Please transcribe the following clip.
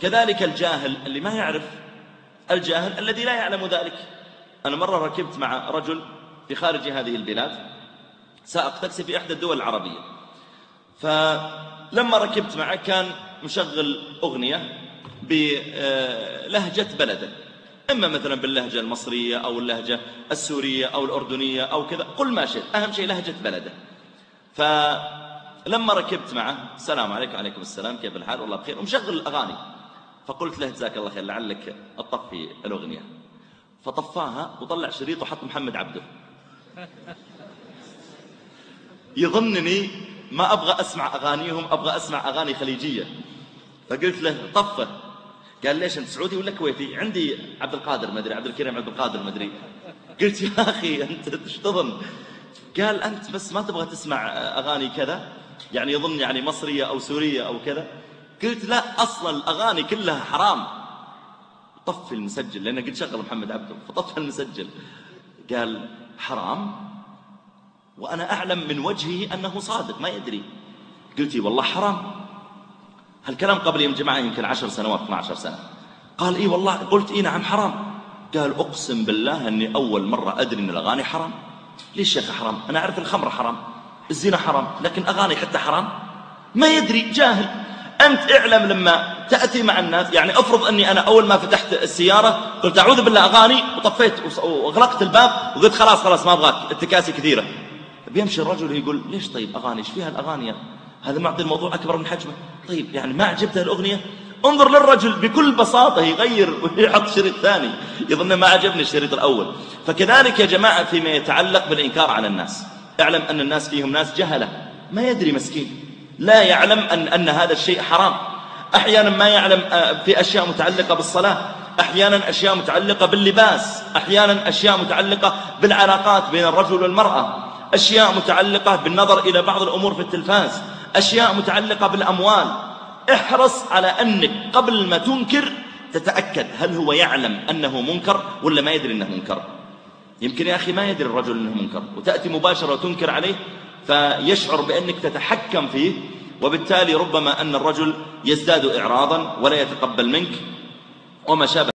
كذلك الجاهل اللي ما يعرف، الجاهل الذي لا يعلم ذلك. أنا مرة ركبت مع رجل في خارج هذه البلاد، سائق تاكسي في إحدى الدول العربية، فلما ركبت معه كان مشغل أغنية بلهجة بلده، إما مثلا باللهجة المصرية أو اللهجة السورية أو الأردنية أو كذا، قل ما شئت، أهم شيء لهجة بلده. فلما ركبت معه السلام عليكم وعليكم السلام كيف الحال والله بخير، ومشغل الأغاني، فقلت له جزاك الله خير لعلك تطفي الأغنية، فطفاها وطلع شريط وحط محمد عبده. يظنني ما أبغى أسمع أغانيهم، أبغى أسمع أغاني خليجية، فقلت له طفه. قال ليش أنت سعودي ولا كويتي؟ عندي عبد القادر مدري، عبد الكريم عبد القادر مدري. قلت يا أخي أنت ايش تظن؟ قال أنت بس ما تبغى تسمع أغاني كذا، يعني يظن يعني مصرية أو سورية أو كذا. قلت لا، أصلا الأغاني كلها حرام. طفي المسجل لأنه قد شغل محمد عبده، فطفى المسجل. قال حرام وأنا أعلم من وجهه أنه صادق ما يدري. قلت والله حرام. هالكلام قبل يوم جماعة يمكن 10 سنوات 12 سنة. قال إيه والله. قلت إيه نعم حرام. قال أقسم بالله أني أول مرة أدري أن الأغاني حرام. ليش يا أخي حرام؟ أنا أعرف الخمر حرام، الزنا حرام، لكن أغاني حتى حرام؟ ما يدري، جاهل. أنت اعلم لما تأتي مع الناس، يعني أفرض أني أنا أول ما فتحت السيارة قلت أعوذ بالله أغاني وطفيت وأغلقت الباب وقلت خلاص ما أبغاك التكاسي كثيرة، بيمشي الرجل يقول ليش طيب أغاني إيش فيها الأغاني؟ هذا معطي الموضوع أكبر من حجمه. طيب يعني ما عجبته الأغنية؟ انظر للرجل بكل بساطة يغير ويحط شريط ثاني، يظن ما عجبني الشريط الأول. فكذلك يا جماعة فيما يتعلق بالإنكار على الناس، اعلم أن الناس فيهم ناس جهلة ما يدري مسكين، لا يعلم أن هذا الشيء حرام. أحيانا ما يعلم في أشياء متعلقة بالصلاة، أحيانا أشياء متعلقة باللباس، أحيانا أشياء متعلقة بالعلاقات بين الرجل والمرأة، أشياء متعلقة بالنظر إلى بعض الأمور في التلفاز، أشياء متعلقة بالأموال. احرص على أنك قبل ما تنكر تتأكد هل هو يعلم أنه منكر ولا ما يدري أنه منكر. يمكن يا أخي ما يدري الرجل أنه منكر وتأتي مباشرة وتنكر عليه، فيشعر بأنك تتحكم فيه، وبالتالي ربما أن الرجل يزداد إعراضا ولا يتقبل منك وما شابه.